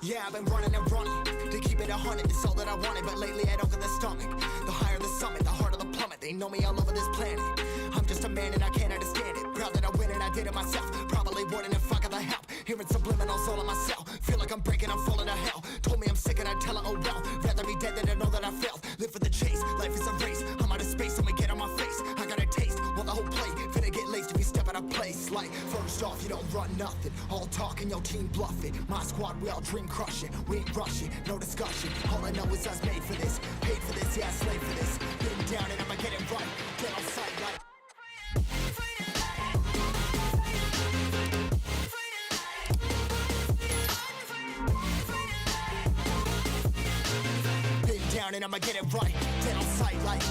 Yeah, I've been running and running to keep it 100, it's all that I wanted. But lately I don't get the stomach. The higher the summit, the harder the plummet. They know me all over this planet. I'm just a man and I can't understand it. Proud that I win and I did it myself. Probably wouldn't if I got the help. Hearing subliminals all on myself. Feel like I'm breaking, I'm falling to hell. Told me I'm sick and I tell her, oh well. Rather be dead than to know that I failed. Live for the chase, life is a race. I'm out of space, I'ma get on my face. I got a taste, want the whole plate. Finna get laced if you step out of place. Like, first off, you don't run nothing. All talking, your team bluffing. My squad, we all dream crushing. We ain't rushing, no discussion. All I know is I was made for this. Paid for this, yeah, slave for this. Been down and I'ma get it right. Get on sight like down and I'ma get it right. Dead on sight like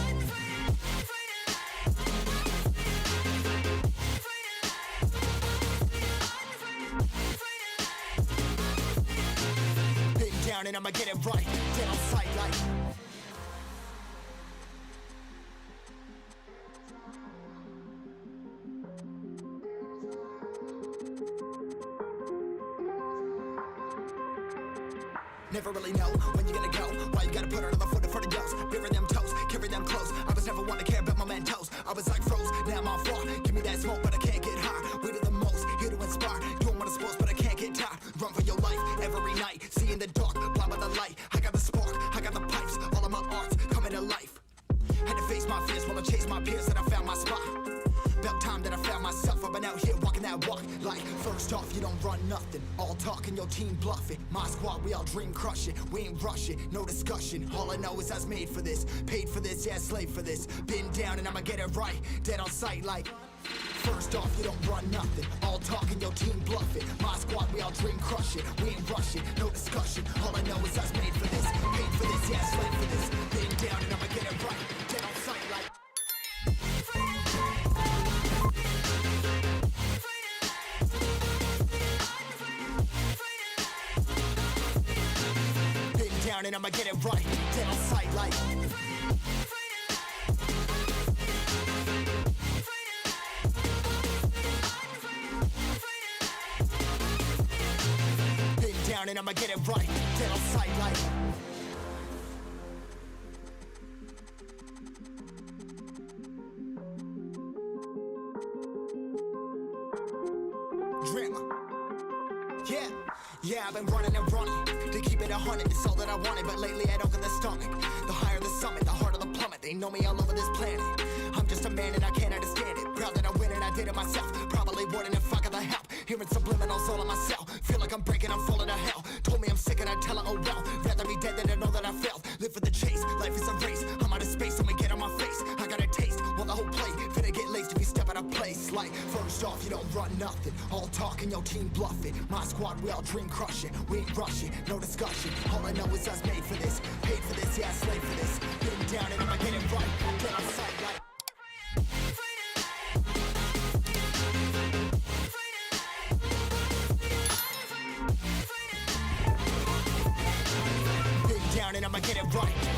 been down and I'ma get it right. Dead on sight like never really know when you're gonna go. Why you gotta put another foot in front of yours? Bury them toes, carry them close. I was never one to care about my mentos. I was like froze, now I'm on floor. Give me that smoke, but I can't get high. We do the most, here to inspire. Doing what I'm supposed, but I can't get tired. Run for your life every night. See in the dark, blind by the light. I got the spark, I got the pipes. All of my arts coming to life. Had to face my fears while I chased my peers, and I found my spot. About time that I found myself. I've been out here walking that walk. Like, first off, you don't run nothing. All talking, your team bluffing. My squad, we all dream crushing. We ain't rushing, no discussion. All I know is I was made for this. Paid for this, yeah, slave for this. Been down and I'ma get it right. Dead on sight like first off, you don't run nothing. All talking, your team bluffing. My squad, we all dream crushing. We ain't rushing, no discussion. All I know is I was made for this. Paid for this, yeah, slave for this. Been down and I'ma get it right. Dead on sight like down and I'ma get it right. Dead on sight like been down and I'ma get it right. Dead on sight like Drama. Yeah, I've been running and running to keep it 100, it's all that I wanted. But lately I don't get the stomach. The higher the summit, the harder the plummet. They know me all over this planet. I'm just a man and I can't understand it. Proud that I win and I did it myself. Probably wouldn't if I got the help. Hearing subliminals all on myself. Feel like I'm breaking, I'm falling to hell. Told me I'm sick and I tell her, oh well. Rather be dead than to know that I failed. Live for the chase, life is a race. I'm out of space, I'ma get on my face. I got a taste, want the whole plate. Finna get laced if you step out of place. Like, first off, you don't run nothing. All talking, your team bluffing. My squad, we all dream crushing. We ain't rushing, no discussion. All I know is I was made for this. Paid for this, yeah, slave for this. Been down and I'ma get it right. Dead on sight like been down and I'ma get it right.